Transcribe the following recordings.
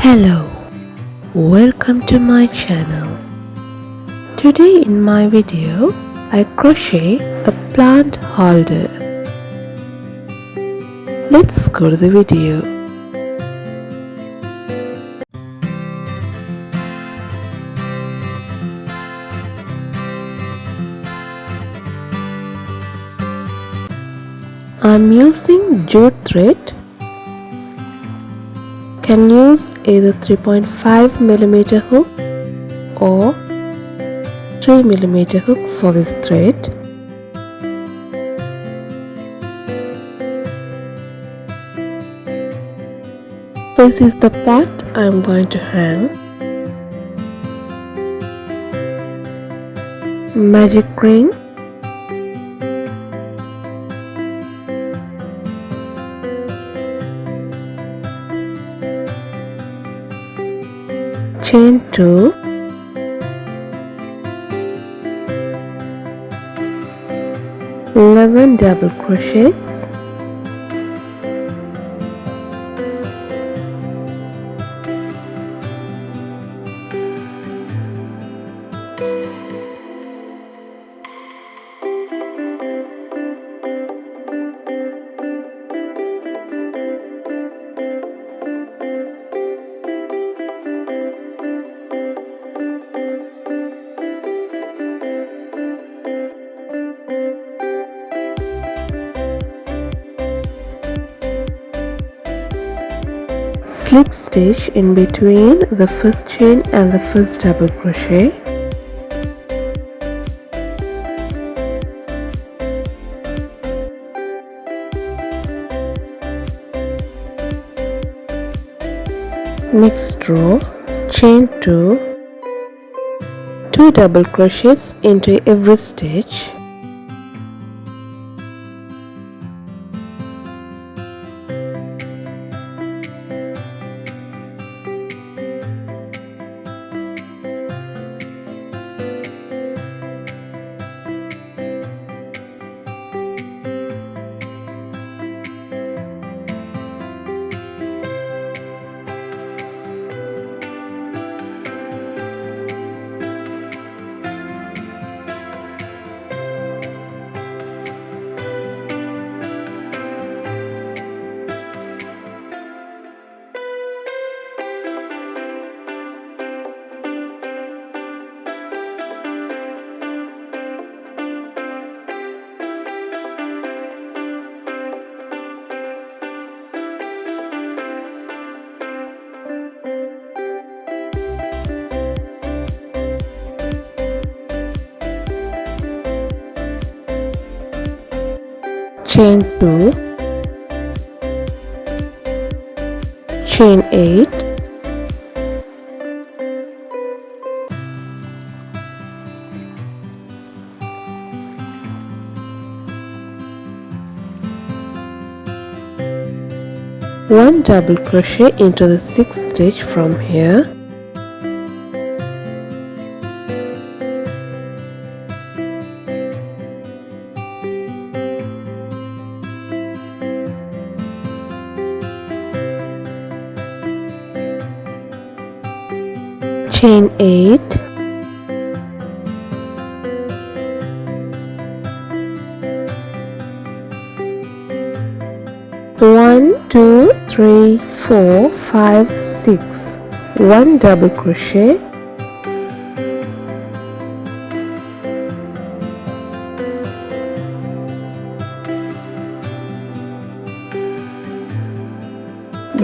Hello, welcome to my channel. Today in my video, I crochet a plant holder. Let's go to the video. I'm using jute thread. Can use either 3.5mm hook or 3mm hook for this thread. This is the part I'm going to hang. Magic ring, chain 2, double crochets, slip stitch in between the first chain and the first double crochet. Next row, chain 2, 2 double crochets into every stitch. Chain 2, chain 8, one double crochet into the sixth stitch from here. Chain 8, one, two, three, four, five, six, one double crochet,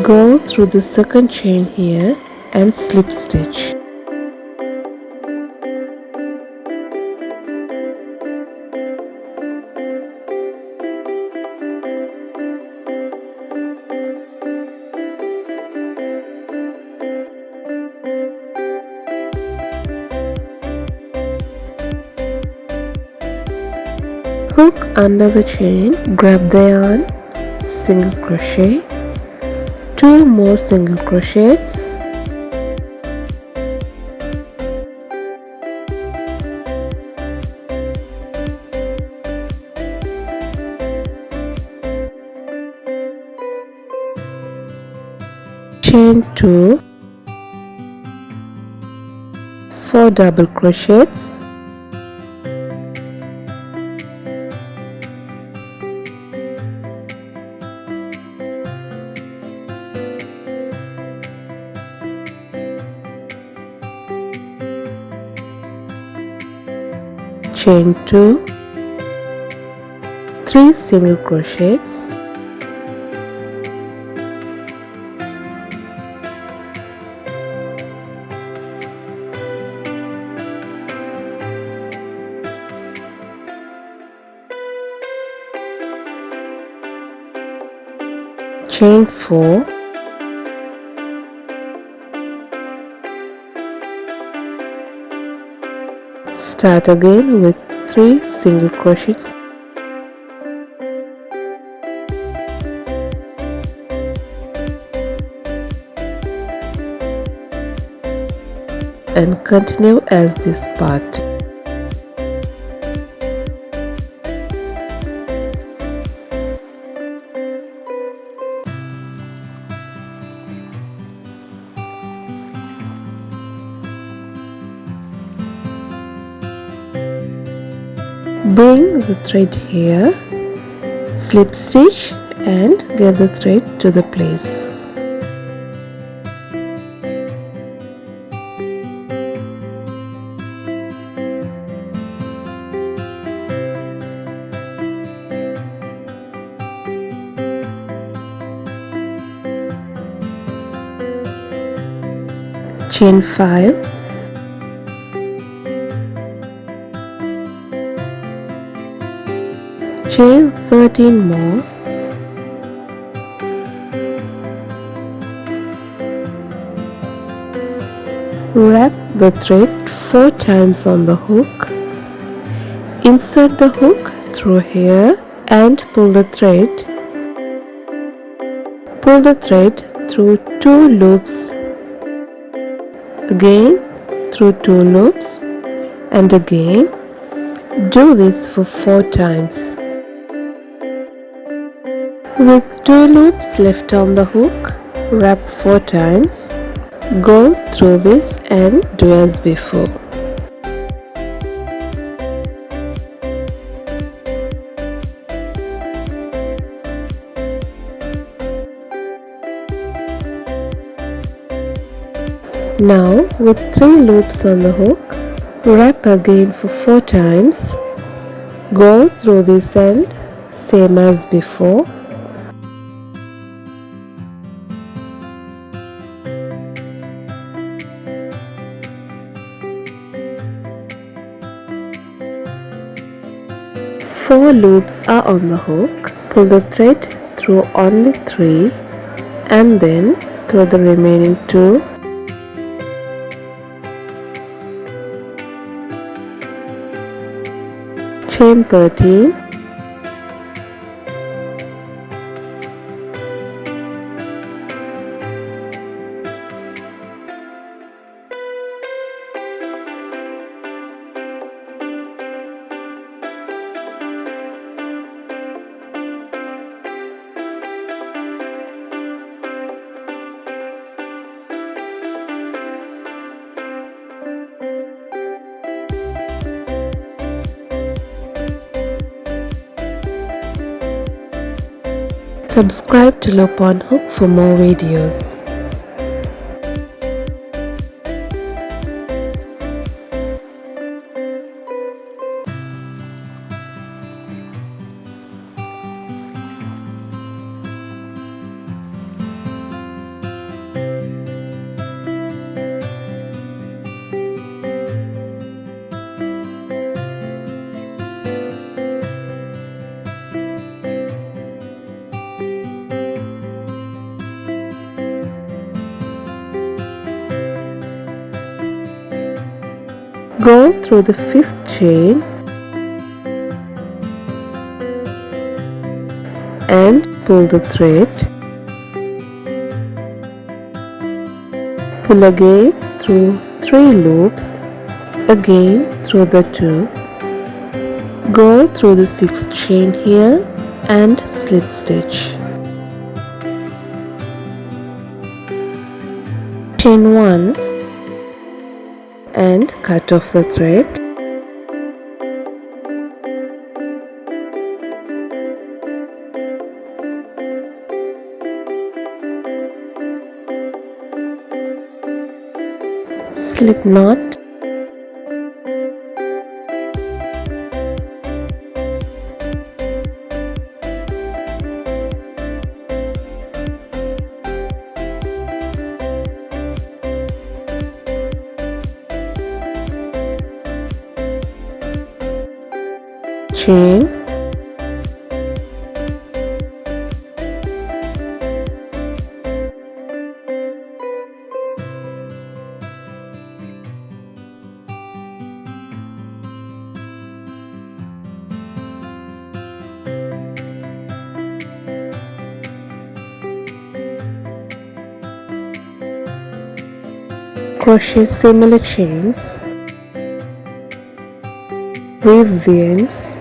go through the second chain here and slip stitch. Hook under the chain, grab the yarn, single crochet, 2 more single crochets, chain 2, 4 double crochets, chain 2, 3 single crochets, chain 4, start again with 3 single crochets, and continue as this part. Bring the thread here, slip stitch and get the thread to the place. Chain 5, chain 13 more, wrap the thread 4 times on the hook, insert the hook through here and pull the thread through 2 loops, again through 2 loops, and again. Do this for 4 times. With 2 loops left on the hook, wrap 4 times, go through this and do as before. Now with 3 loops on the hook, wrap again for 4 times, go through this end, same as before. Four loops are on the hook, pull the thread through only 3 and then through the remaining 2. Chain 13, subscribe to Loop on Hook for more videos. Go through the 5th chain and pull the thread. Pull again through 3 loops, again through the 2. Go through the 6th chain here and slip stitch. Chain 1 and cut off the thread. Slip knot. Chain. Crochet similar chains, weave the ends,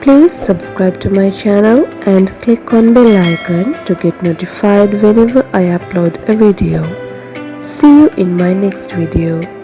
Please subscribe to my channel and click on bell icon to get notified whenever I upload a video. See you in my next video.